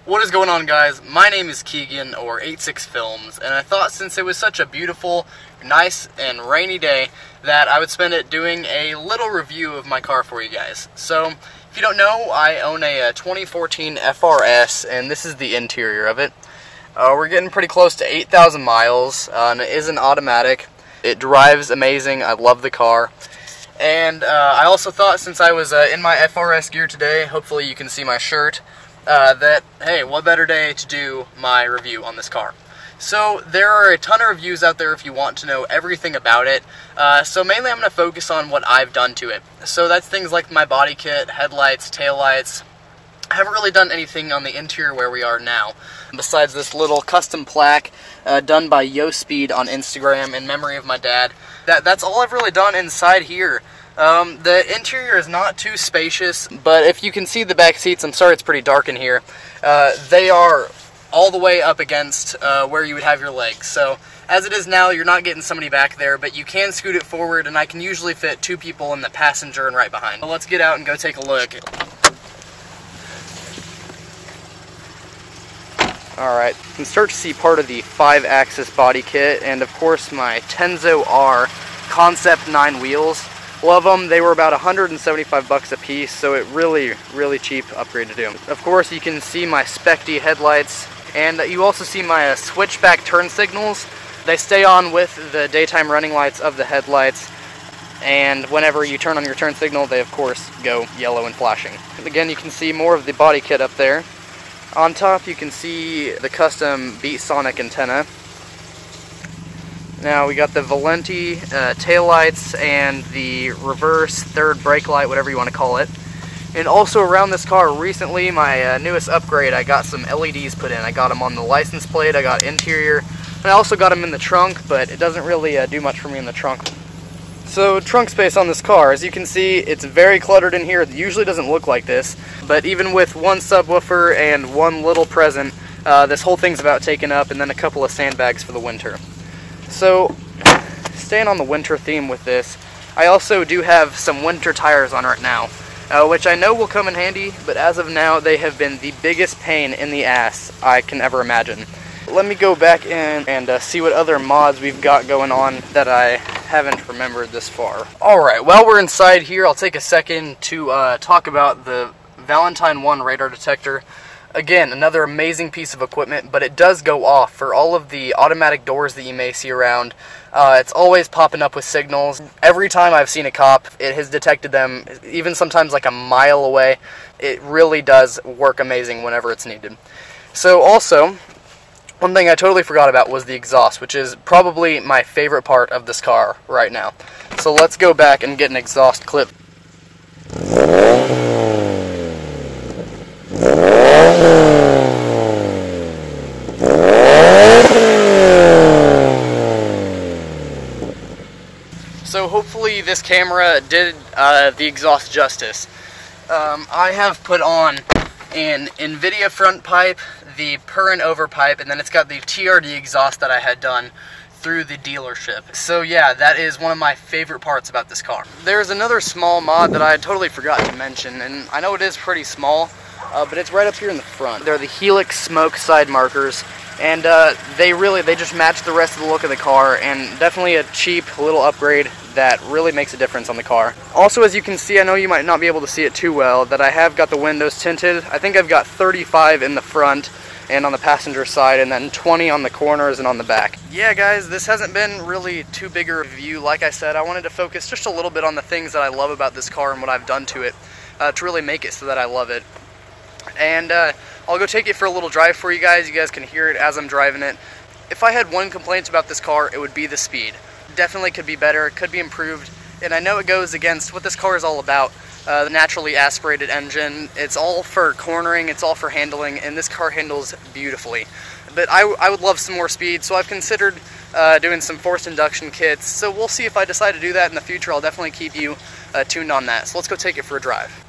What is going on, guys? My name is Keegan, or 86 Films, and I thought since it was such a beautiful, nice, and rainy day that I would spend it doing a little review of my car for you guys. So, if you don't know, I own a 2014 FRS, and this is the interior of it. We're getting pretty close to 8,000 miles, and it is an automatic. It drives amazing. I love the car. And I also thought, since I was in my FRS gear today, hopefully you can see my shirt, that, hey, what better day to do my review on this car. So there are a ton of reviews out there if you want to know everything about it. So mainly I'm going to focus on what I've done to it. So that's things like my body kit, headlights, taillights. I haven't really done anything on the interior where we are now, besides this little custom plaque done by YoSpeed on Instagram in memory of my dad. That's all I've really done inside here. The interior is not too spacious, but if you can see the back seats, I'm sorry it's pretty dark in here, they are all the way up against where you would have your legs. So as it is now, you're not getting somebody back there, but you can scoot it forward, and I can usually fit 2 people in the passenger and right behind. So let's get out and go take a look. Alright, you can start to see part of the 5-axis body kit, and of course my Tenzo R Concept 9 wheels. Love them. They were about 175 bucks a piece, so it really cheap upgrade to do. Of course, you can see my spec-d headlights, and you also see my switchback turn signals. They stay on with the daytime running lights of the headlights, and whenever you turn on your turn signal, they of course go yellow and flashing. And again, you can see more of the body kit up there. On top, you can see the custom Beat Sonic antenna. Now we got the Valenti taillights and the reverse third brake light, whatever you want to call it. And also around this car recently, my newest upgrade, I got some LEDs put in. I got them on the license plate, I got interior, and I also got them in the trunk, but it doesn't really do much for me in the trunk. So trunk space on this car, as you can see, it's very cluttered in here. It usually doesn't look like this, but even with one subwoofer and one little present, this whole thing's about taken up, and then a couple of sandbags for the winter. So, staying on the winter theme with this, I also do have some winter tires on right now, which I know will come in handy, but as of now, they have been the biggest pain in the ass I can ever imagine. Let me go back in and see what other mods we've got going on that I haven't remembered this far. Alright, while we're inside here, I'll take a second to talk about the Valentine 1 radar detector. Again, another amazing piece of equipment, but it does go off for all of the automatic doors that you may see around. It's always popping up with signals. Every time I've seen a cop, it has detected them, even sometimes like a mile away. It really does work amazing whenever it's needed. So also, one thing I totally forgot about was the exhaust, which is probably my favorite part of this car right now. So let's go back and get an exhaust clip. So hopefully this camera did the exhaust justice. I have put on an NVIDIA front pipe, the per and over pipe, and then it's got the TRD exhaust that I had done through the dealership. So yeah, that is one of my favorite parts about this car. There's another small mod that I totally forgot to mention, and I know it is pretty small, but it's right up here in the front. They're the Helix smoke side markers, and they just match the rest of the look of the car, and definitely a cheap little upgrade that really makes a difference on the car. Also, as you can see, I know you might not be able to see it too well, that I have got the windows tinted. I think I've got 35 in the front and on the passenger side, and then 20 on the corners and on the back. Yeah guys, this hasn't been really too big a review. Like I said, I wanted to focus just a little bit on the things that I love about this car and what I've done to it to really make it so that I love it. And I'll go take it for a little drive for you guys. You guys can hear it as I'm driving it. If I had one complaint about this car, it would be the speed. Definitely could be better, could be improved, and I know it goes against what this car is all about. The naturally aspirated engine, it's all for cornering, it's all for handling, and this car handles beautifully. But I would love some more speed, so I've considered doing some forced induction kits, so we'll see if I decide to do that in the future. I'll definitely keep you tuned on that. So let's go take it for a drive.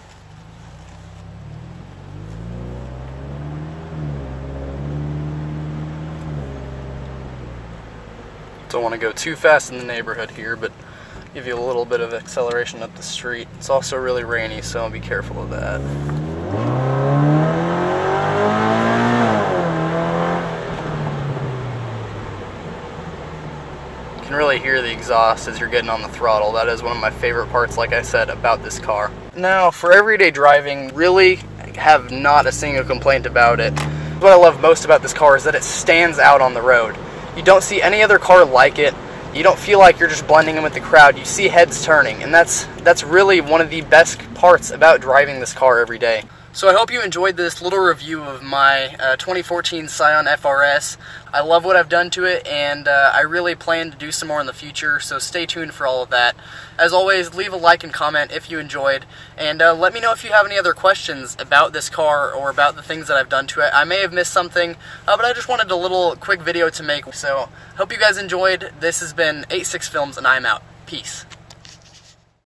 Don't want to go too fast in the neighborhood here, but give you a little bit of acceleration up the street. It's also really rainy, so be careful of that. hear the exhaust as you're getting on the throttle. That is one of my favorite parts, like I said, about this car. Now, for everyday driving, really have not a single complaint about it. What I love most about this car is that it stands out on the road. You don't see any other car like it. You don't feel like you're just blending in with the crowd. You see heads turning, and that's really one of the best parts about driving this car every day. So I hope you enjoyed this little review of my 2014 Scion FRS. I love what I've done to it, and I really plan to do some more in the future, so stay tuned for all of that. As always, leave a like and comment if you enjoyed, and let me know if you have any other questions about this car or about the things that I've done to it. I may have missed something, but I just wanted a little quick video to make, so hope you guys enjoyed. This has been 86 Films, and I'm out. Peace.